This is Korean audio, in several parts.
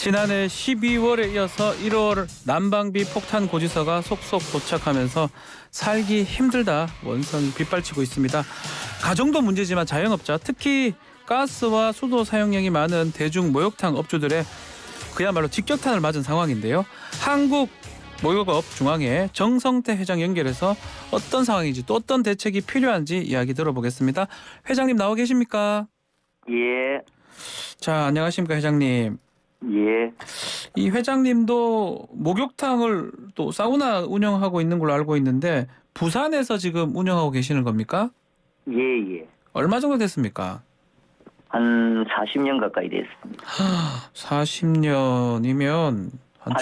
지난해 12월에 이어서 1월 난방비 폭탄 고지서가 속속 도착하면서 살기 힘들다 원성이 빗발치고 있습니다. 가정도 문제지만 자영업자, 특히 가스와 수도 사용량이 많은 대중 목욕탕 업주들의 그야말로 직격탄을 맞은 상황인데요. 한국 목욕업 중앙회 정성태 회장 연결해서 어떤 상황인지 또 어떤 대책이 필요한지 이야기 들어보겠습니다. 회장님 나와 계십니까? 예, 자, 안녕하십니까 회장님. 예, 이 회장님도 목욕탕을 또 사우나 운영하고 있는 걸로 알고 있는데 부산에서 지금 운영하고 계시는 겁니까? 예, 예. 얼마 정도 됐습니까? 한 40년 가까이 됐습니다. 40년이면 한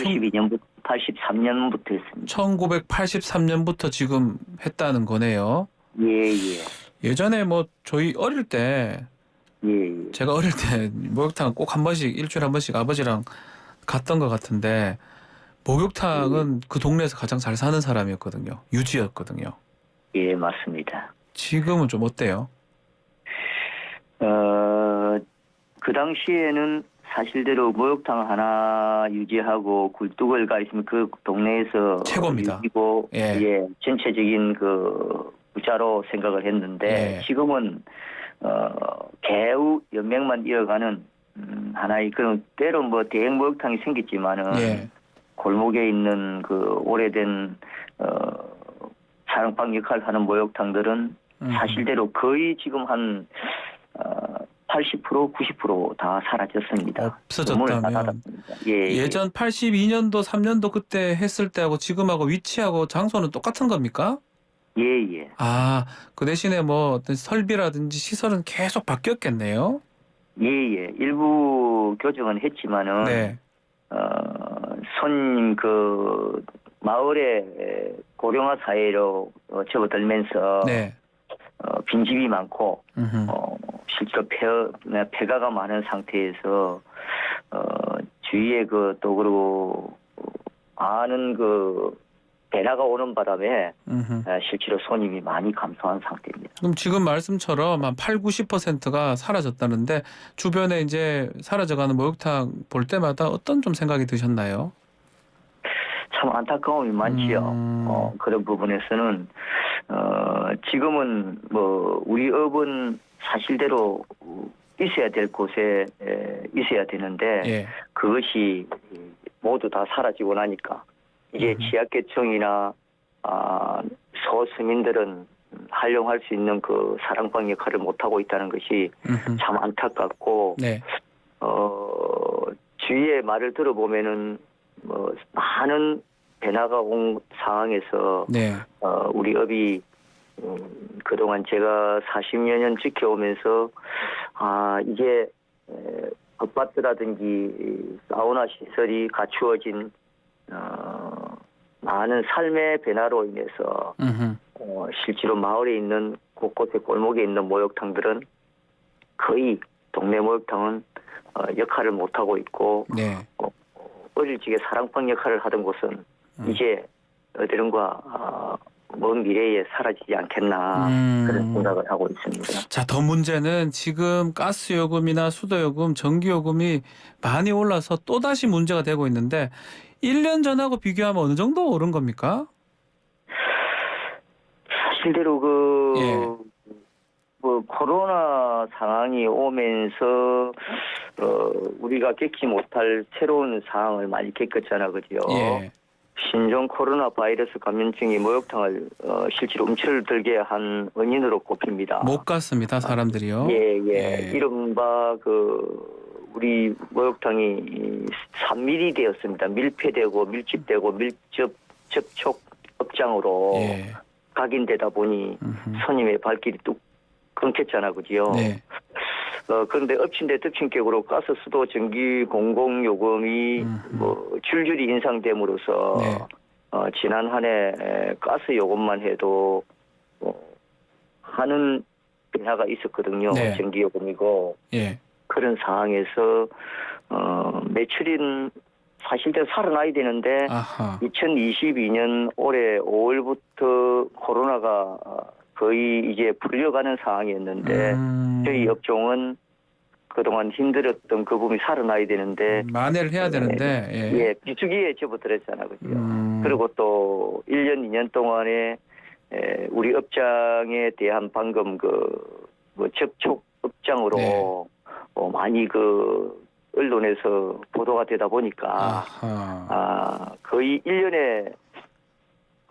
83년부터 했습니다. 1983년부터 지금 했다는 거네요. 예, 예. 예전에 뭐 저희 어릴 때 예, 예. 제가 어릴 때 목욕탕 꼭 한 번씩 일주일에 한 번씩 아버지랑 갔던 것 같은데 목욕탕은 그 동네에서 가장 잘 사는 사람이었거든요. 유지였거든요. 예, 맞습니다. 지금은 좀 어때요? 그 당시에는 사실대로 목욕탕 하나 유지하고 굴뚝을 가 있으면 그 동네에서 최고입니다. 유지고 예. 예, 전체적인 그 부자로 생각을 했는데 예. 지금은 개우 연맹만 이어가는 하나의 그런 때로 뭐 대형 목욕탕이 생겼지만은 예. 골목에 있는 그 오래된 사랑방 역할을 하는 목욕탕들은 사실대로 거의 지금 한 80% 90%다 사라졌습니다. 없어졌다면 예전 82년도 3년도 그때 했을 때하고 지금하고 위치하고 장소는 똑같은 겁니까? 예. 아, 그 대신에 뭐 어떤 설비라든지 시설은 계속 바뀌었겠네요. 예. 일부 교정은 했지만은 네. 손님 그 마을의 고령화 사회로 접어들면서 네. 빈집이 많고 음흠. 실제로 폐가가 많은 상태에서 주위에 그 또 그리고 많은 그 배나가 오는 바람에 실제로 손님이 많이 감소한 상태입니다. 그럼 지금 말씀처럼 한 8, 90%가 사라졌다는데 주변에 이제 사라져가는 목욕탕 볼 때마다 어떤 좀 생각이 드셨나요? 참 안타까움이 많지요. 그런 부분에서는 지금은 뭐 우리 업은 사실대로 있어야 될 곳에 있어야 되는데 예. 그것이 모두 다 사라지고 나니까 이제 취약계층이나 소수민들은 활용할 수 있는 그 사랑방 역할을 못하고 있다는 것이 참 안타깝고 네. 주위의 말을 들어보면은 뭐 많은 변화가 온 상황에서 네. 우리 업이 그동안 제가 40여 년 지켜오면서 이게 텃밭이라든지 사우나 시설이 갖추어진 많은 삶의 변화로 인해서 실제로 마을에 있는 곳곳에 골목에 있는 목욕탕들은 거의 동네 목욕탕은 역할을 못하고 있고 네. 어릴 적에 사랑방 역할을 하던 곳은 이제 어디론가 먼 미래에 사라지지 않겠나 그런 생각을 하고 있습니다. 자, 더 문제는 지금 가스 요금이나 수도 요금, 전기 요금이 많이 올라서 또다시 문제가 되고 있는데 1년 전하고 비교하면 어느 정도 오른 겁니까? 사실대로 뭐 코로나 상황이 오면서 우리가 겪지 못할 새로운 상황을 많이 겪었잖아, 그죠? 예. 신종 코로나 바이러스 감염증이 목욕탕을 실제로 움츠러들게 한 원인으로 꼽힙니다. 못 갔습니다, 사람들이요. 예. 이른바 우리 목욕탕이 산밀이 되었습니다. 밀폐되고 밀집되고 밀접 접촉 업장으로 예. 각인되다 보니 손님의 발길이 뚝 끊겼잖아, 그지요? 네. 그런데 엎친 데 덮친 격으로 가스, 수도, 전기, 공공요금이 뭐 줄줄이 인상됨으로써 네. 지난 한 해 가스 요금만 해도 하는 변화가 있었거든요. 네. 전기요금이고 예. 그런 상황에서 매출인 사실대로 살아나야 되는데 아하. 2022년 올해 5월부터 코로나가 거의 이제 풀려가는 상황이었는데 저희 업종은 그동안 힘들었던 그 부분이 살아나야 되는데 만회를 해야 되는데 예, 비수기에 접어들었잖아, 그죠. 그리고 또 1년, 2년 동안에 우리 업장에 대한 방금 뭐 접촉 업장으로 네. 많이 언론에서 보도가 되다 보니까 거의 1년에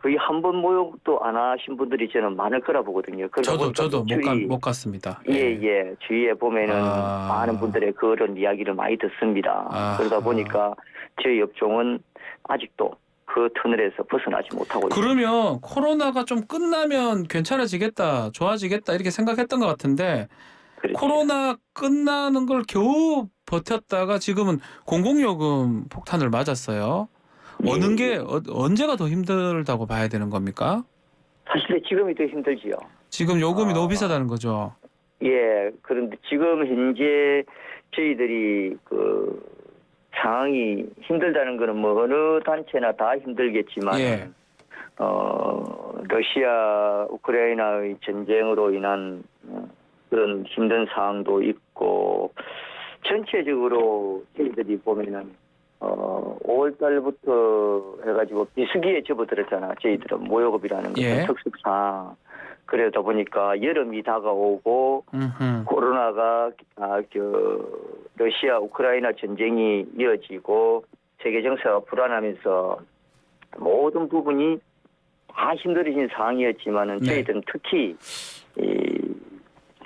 거의 한 번 모욕도 안 하신 분들이 저는 많을 거라 보거든요. 저도 못 갔습니다. 예. 주위에 보면은 많은 분들의 그런 이야기를 많이 듣습니다. 그러다 보니까 저희 업종은 아직도 그 터널에서 벗어나지 못하고 있습니다. 그러면 코로나가 좀 끝나면 괜찮아지겠다, 좋아지겠다 이렇게 생각했던 것 같은데 그렇죠. 코로나 끝나는 걸 겨우 버텼다가 지금은 공공요금 폭탄을 맞았어요. 어느 게 언제가 더 힘들다고 봐야 되는 겁니까? 사실 지금이 더 힘들지요. 지금 요금이 너무 비싸다는 거죠. 예, 그런데 지금 현재 저희들이 상황이 힘들다는 거는 뭐 어느 단체나 다 힘들겠지만, 예. 러시아 우크라이나의 전쟁으로 인한 그런 힘든 상황도 있고, 전체적으로 저희들이 보면은 5월 달부터 해가지고 비수기에 접어들었잖아. 저희들은 모욕업이라는 것은 예. 특수상. 그러다 보니까 여름이 다가오고 코로나가 러시아 우크라이나 전쟁이 이어지고 세계 정세가 불안하면서 모든 부분이 다 힘들어진 상황이었지만은 저희들은 특히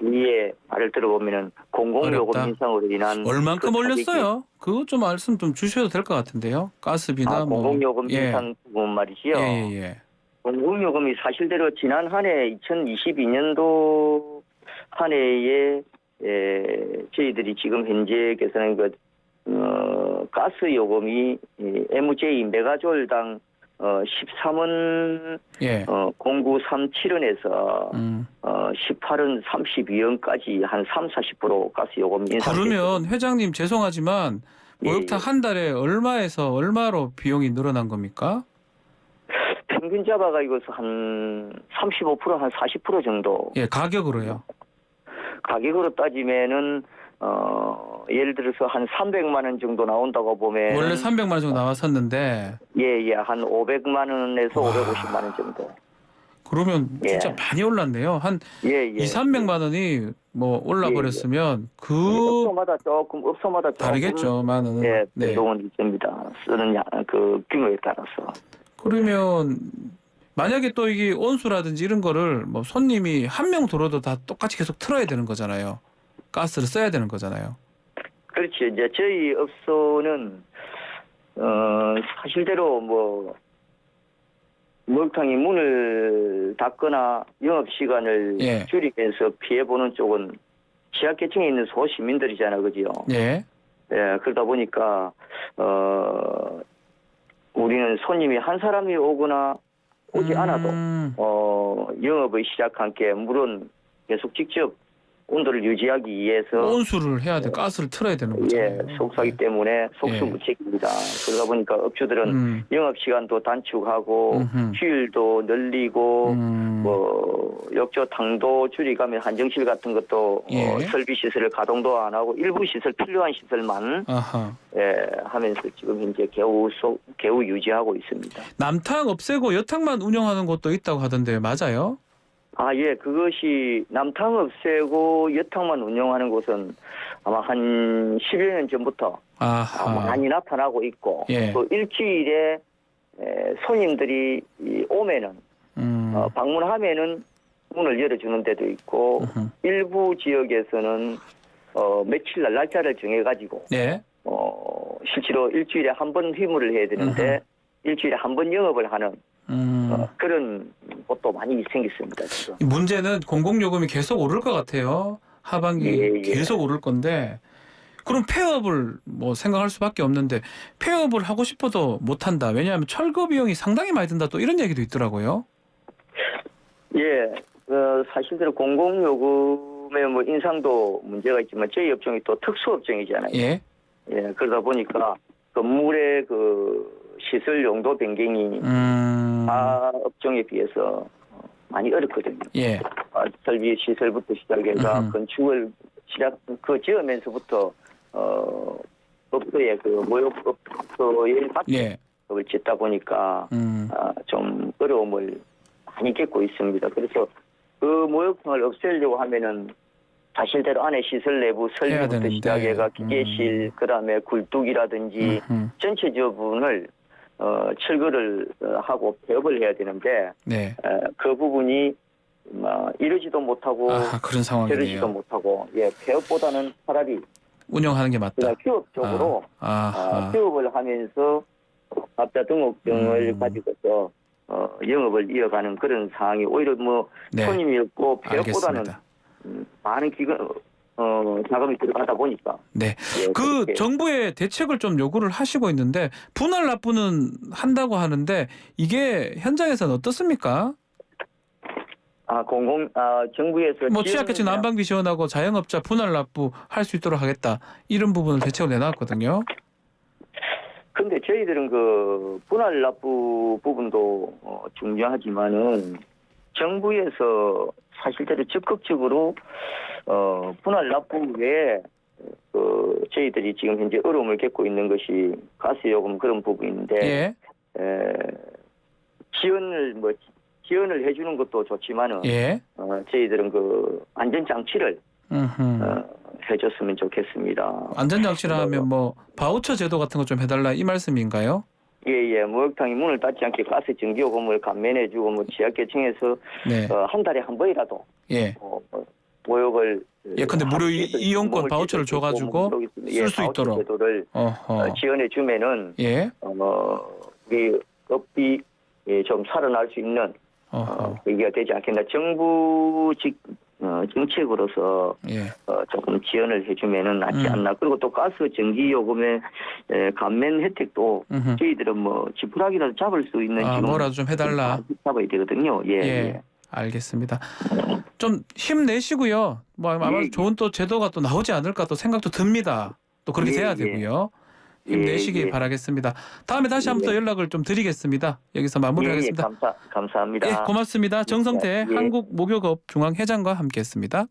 위에 말을 들어보면은 공공요금 어렵다. 인상으로 인한 얼만큼 올렸어요? 그거 좀 말씀 좀 주셔도 될 것 같은데요. 가스비나 공공요금 인상 부분 말이지요. 예. 공공요금이 사실대로 지난 한 해 2022년도 한 해에 저희들이 지금 현재 계산한 가스 요금이 MJ 메가졸당 13원 0937원에서 18원 32원까지 한 30-40% 가스 요금 인상. 그러면 회장님 죄송하지만 목욕탕 한 달에 얼마에서 얼마로 비용이 늘어난 겁니까? 평균 잡아가지고서 한 35%, 한 40% 정도. 예, 가격으로요. 가격으로 따지면은 예를 들어서 한 300만 원 정도 나온다고 보면 원래 300만 원 정도 나왔었는데 한 500만 원에서 550만 원 정도. 그러면 진짜 많이 올랐네요. 한 200~300만 원이 뭐 올라 버렸으면 업소마다 조금 다르겠죠. 만 원은. 변동은 있습니다. 쓰는 규모에 따라서. 그러면 만약에 또 이게 온수라든지 이런 거를 뭐 손님이 한 명 들어도 다 똑같이 계속 틀어야 되는 거잖아요. 가스를 써야 되는 거잖아요. 그렇죠. 이제 저희 업소는 사실대로 목욕탕이 문을 닫거나 영업 시간을 줄이면서 피해 보는 쪽은 지하계층에 있는 소시민들이잖아요, 그죠? 그러다 보니까 우리는 손님이 한 사람이 오거나 오지 않아도 영업을 시작한 게 물론 계속 직접 온도를 유지하기 위해서 온수를 해야 돼, 가스를 틀어야 되는 거죠. 속사기 때문에 속수무책입니다. 그러다 보니까 업주들은 영업 시간도 단축하고 휴일도 늘리고 욕조 탕도 줄이가며 한정실 같은 것도 설비 시설을 가동도 안 하고 일부 시설 필요한 시설만 하면서 지금 현재 겨우 유지하고 있습니다. 남탕 없애고 여탕만 운영하는 곳도 있다고 하던데 맞아요? 그것이 남탕 없애고 여탕만 운영하는 곳은 아마 한 10여 년 전부터 많이 나타나고 있고 또 일주일에 손님들이 오면은 방문하면은 문을 열어주는 데도 있고 일부 지역에서는 며칠 날짜를 정해가지고 실제로 일주일에 한 번 휴무를 해야 되는데 일주일에 한 번 영업을 하는 그런 곳도 많이 생겼습니다. 지금. 문제는 공공요금이 계속 오를 것 같아요. 하반기 계속 오를 건데 그럼 폐업을 생각할 수밖에 없는데 폐업을 하고 싶어도 못한다. 왜냐하면 철거 비용이 상당히 많이 든다. 또 이런 얘기도 있더라고요. 사실대로 공공요금의 인상도 문제가 있지만 저희 업종이 또 특수업종이잖아요. 그러다 보니까 건물의 시설 용도 변경이 다 업종에 비해서 많이 어렵거든요. 설비 시설부터 시작해서 건축을 시작 지으면서부터 업소의 그 모욕업소의 예. 을 짓다 보니까 좀 어려움을 많이 겪고 있습니다. 그래서 그 모욕탕을 없애려고 하면은 사실대로 안에 시설 내부 설비부터 시작해가 기계실, 그다음에 굴뚝이라든지 전체 부분을 철거를 하고 폐업을 해야 되는데 네. 그 부분이 이러지도 못하고 그런 상황이네요. 저러지도 못하고 폐업보다는 차라리 운영하는 게 맞다. 그냥 휴업적으로 휴업을 하면서 갑자 등록증을 가지고서 영업을 이어가는 그런 상황이 오히려 네. 손님이 없고 폐업보다는 알겠습니다. 많은 자금이 들어가다 보니까. 네. 그 그렇게. 정부의 대책을 좀 요구를 하시고 있는데 분할 납부는 한다고 하는데 이게 현장에서는 어떻습니까? 정부에서 뭐 취약계층 난방비 지원하고 자영업자 분할 납부 할 수 있도록 하겠다. 이런 부분을 대책을 내놨거든요. 근데 저희들은 그 분할 납부 부분도 중요하지만은 정부에서 사실대로 적극적으로 분할 납부 외에 저희들이 지금 현재 어려움을 겪고 있는 것이 가스요금 그런 부분인데 예. 지원을 해주는 것도 좋지만은 예. 저희들은 그 안전장치를 해줬으면 좋겠습니다. 안전장치라 하면 뭐 바우처 제도 같은 거 좀 해달라 이 말씀인가요? 예. 목욕탕이 문을 닫지 않게 가스 전기요금을 감면해주고 취약계층에서 네. 한 달에 한 번이라도 예. 모욕을 근데 무료 이용권 바우처를 줘가지고 쓸 수 있도록 제도를 지원해주면은 예. 우리 업이 좀 살아날 수 있는 얘기가 되지 않겠나. 정부직 정책으로서 예. 조금 지원을 해주면은 낫지 않나. 그리고 또 가스 전기 요금의 감면 혜택도 저희들은 지푸라기라도 잡을 수 있는 지금 뭐라도 좀 해달라. 잡아야 되거든요. 예. 알겠습니다. 좀 힘내시고요. 아마 좋은 또 제도가 또 나오지 않을까 또 생각도 듭니다. 또 그렇게 돼야 되고요. 힘내시기 바라겠습니다. 다음에 다시 한번 또 연락을 좀 드리겠습니다. 여기서 마무리하겠습니다. 감사합니다. 고맙습니다. 정성태 한국목욕업 중앙회장과 함께했습니다.